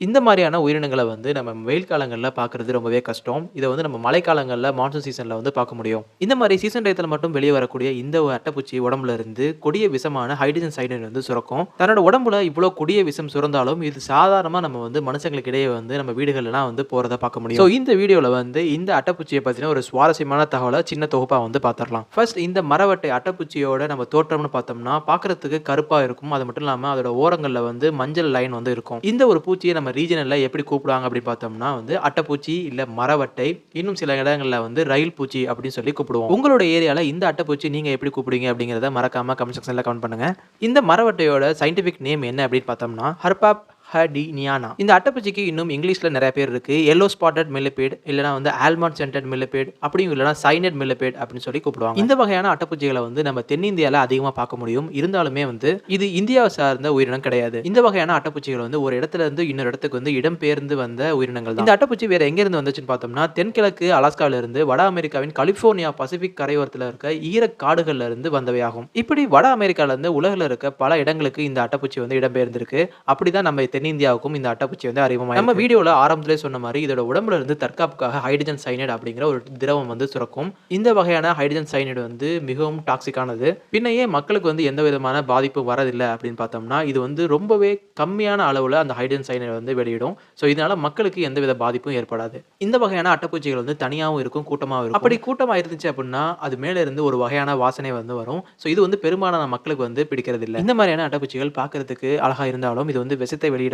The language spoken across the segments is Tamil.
இந்த மாதிரியான உயிரினங்கள வந்து நம்ம வெயில் காலங்கள்ல பார்க்குறது ரொம்பவே கஷ்டம். இத வந்து நம்ம மழைக்காலங்கள்ல மான்சூன் சீசன்ல வந்து பார்க்க முடியும். இந்த மாரி சீசன் டயத்துல மட்டும் வெளிய வரக்கூடிய இந்த ஒரு அட்டைப்பூச்சி உடம்புல இருந்து கொடிய விஷமான ஹைட்ரஜன் சயனைடு வந்து சுரக்கும். தன்னோட உடம்புல இவ்ளோ கொடிய விஷம் சுரந்தாலும், இது சாதாரணமா நம்ம வந்து மனுஷங்களுக்கு இடையே வந்து நம்ம வீடுகள்லாம் வந்து போறத பார்க்க முடியும். ஸோ இந்த வீடியோல வந்து இந்த அட்டைப்பூச்சிய பத்தின ஒரு சுவாரஸ்யமான தகவல சின்ன தொகுப்பா வந்து பார்த்துரலாம். ஃபர்ஸ்ட் இந்த மரவட்டை அட்டைப்பூச்சியோட நம்ம தோற்றம்னு பார்த்தோம்னா, பார்க்கறதுக்கு கருப்பா இருக்கும். அது மட்டும் இல்லாம அதோட ஓரங்கள்ல வந்து மஞ்சள் லைன் வந்து இருக்கும். இந்த ஒரு பூச்சிய நம்ம ரீஜியன்ல எப்படி கூப்பிடுவாங்க அப்படின்னு பார்த்தோம்னா வந்து அட்டைப்பூச்சி, இல்ல மரவட்டை, இன்னும் சில இடங்கள்ல வந்து ரயில் பூச்சி அப்படின்னு சொல்லி கூப்பிடுவோம். உங்களோட ஏரியால இந்த அட்டைப்பூச்சி நீங்க எப்படி கூப்பிடுவீங்க அப்படிங்கிறத மறக்காம கமெண்ட் செக்ஷன்ல கமெண்ட் பண்ணுங்க. இந்த மரவட்டையோட சயின்டிஃபிக் நேம் என்ன அப்படின்னு பார்த்தோம்னா ஹர்பாப் ஹடினியானா. இந்த அட்டைப்பூச்சிக்கு இன்னும் இங்கிலீஷ்ல நிறைய பேர் இருக்கு. எல்லோ ஸ்பாட்டட் மில்லிபேட், இல்லனா வந்து ஆல்மண்ட் சென்டட் மில்லிபேட், அப்படியும் இல்லனா சைனட் மில்லிபேட் அப்படின்னு சொல்லி கூப்பிடுவாங்க. இந்த வகையான அட்டைப்பூச்சிகளை வந்து நம்ம தென்னிந்தியால அதிகமா பார்க்க முடியும். இருந்தாலுமே வந்து இது இந்தியாவை சார்ந்த உயிரினம் கிடையாது. இந்த வகையான அட்டைப்பூச்சிகள் வந்து ஒரு இடத்துல இருந்து இன்னொரு இடத்துக்கு வந்து இடம்பெயர்ந்து வந்த உயிரினங்கள் தான். இந்த அட்டைப்பூச்சி வேற எங்க இருந்து வந்துச்சுன்னு பார்த்தோம்னா, தென்கிழக்கு அலாஸ்கால இருந்து வட அமெரிக்காவின் கலிபோர்னியா பசிபிக் கரையோரத்துல இருக்க ஈரக்காடுகள்ல இருந்து வந்தவையாகும். இப்படி வட அமெரிக்கால இருந்து உலகில் இருக்க பல இடங்களுக்கு இந்த அட்டைப்பூச்சி வந்து இடம்பெயர்ந்திருக்கு. அப்படிதான் நம்ம தென்னிந்தியாவுக்கும் இந்த அட்டைப்பூச்சி வந்து அறிமுகமாயிருக்கு. நம்ம வீடியோல ஆரம்பத்திலே சொன்ன மாதிரி இதோட உடம்புல இருந்து தற்காப்புக்காக ஹைட்ரஜன் சயனைடு அப்படிங்கிற ஒரு திரவம் வந்து சுரக்கும். இந்த வகையான ஹைட்ரஜன் சயனைடு வந்து மிகவும் டாக்ஸிக்கானது. பின்ன ஏன் மக்களுக்கு வந்து எந்த விதமான பாதிப்பும் வரதில்லை அப்படின்னு பார்த்தோம்னா, இது வந்து ரொம்பவே கம்மியான அளவுல அந்த ஹைட்ரஜன் சயனைடு வந்து வெளியிடும். ஸோ இதனால மக்களுக்கு எந்தவித பாதிப்பும் ஏற்படாது. இந்த வகையான அட்டைப்பூச்சிகள் வந்து தனியாகவும் இருக்கும், கூட்டமாகவும் இருக்கும். அப்படி கூட்டமா இருந்துச்சு அப்படின்னா அது மேல இருந்து ஒரு வகையான வாசனை வந்து வரும். ஸோ இது வந்து பெரும்பாலான மக்களுக்கு வந்து பிடிக்கிறது இல்லை. இந்த மாதிரியான அட்டைப்பூச்சிகள் பார்க்கறதுக்கு அழகா இருந்தாலும் இது வந்து விஷத்தை வெளியிடக்கூடிய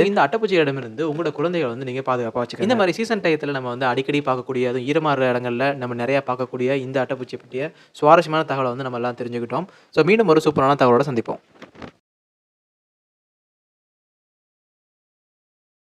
இந்த அட்டைப்பூச்சிகளிடமிருந்து உங்களோட குழந்தைகளை வந்து நீங்க பாதுகாப்பா வச்சுக்கோங்க. இந்த மாதிரி சீசன் டயத்துல நம்ம வந்து அடிக்கடி பார்க்கக்கூடிய அதுவும் ஈரமான இடங்கள்ல நம்ம நிறைய பார்க்கக்கூடிய இந்த அட்டைப்பூச்சி பற்றிய சுவாரஸ்யமான தகவலை வந்து நம்ம எல்லாம் தெரிஞ்சுக்கிட்டோம். ஸோ மீண்டும் ஒரு சூப்பரான தகவலோட சந்திப்போம்.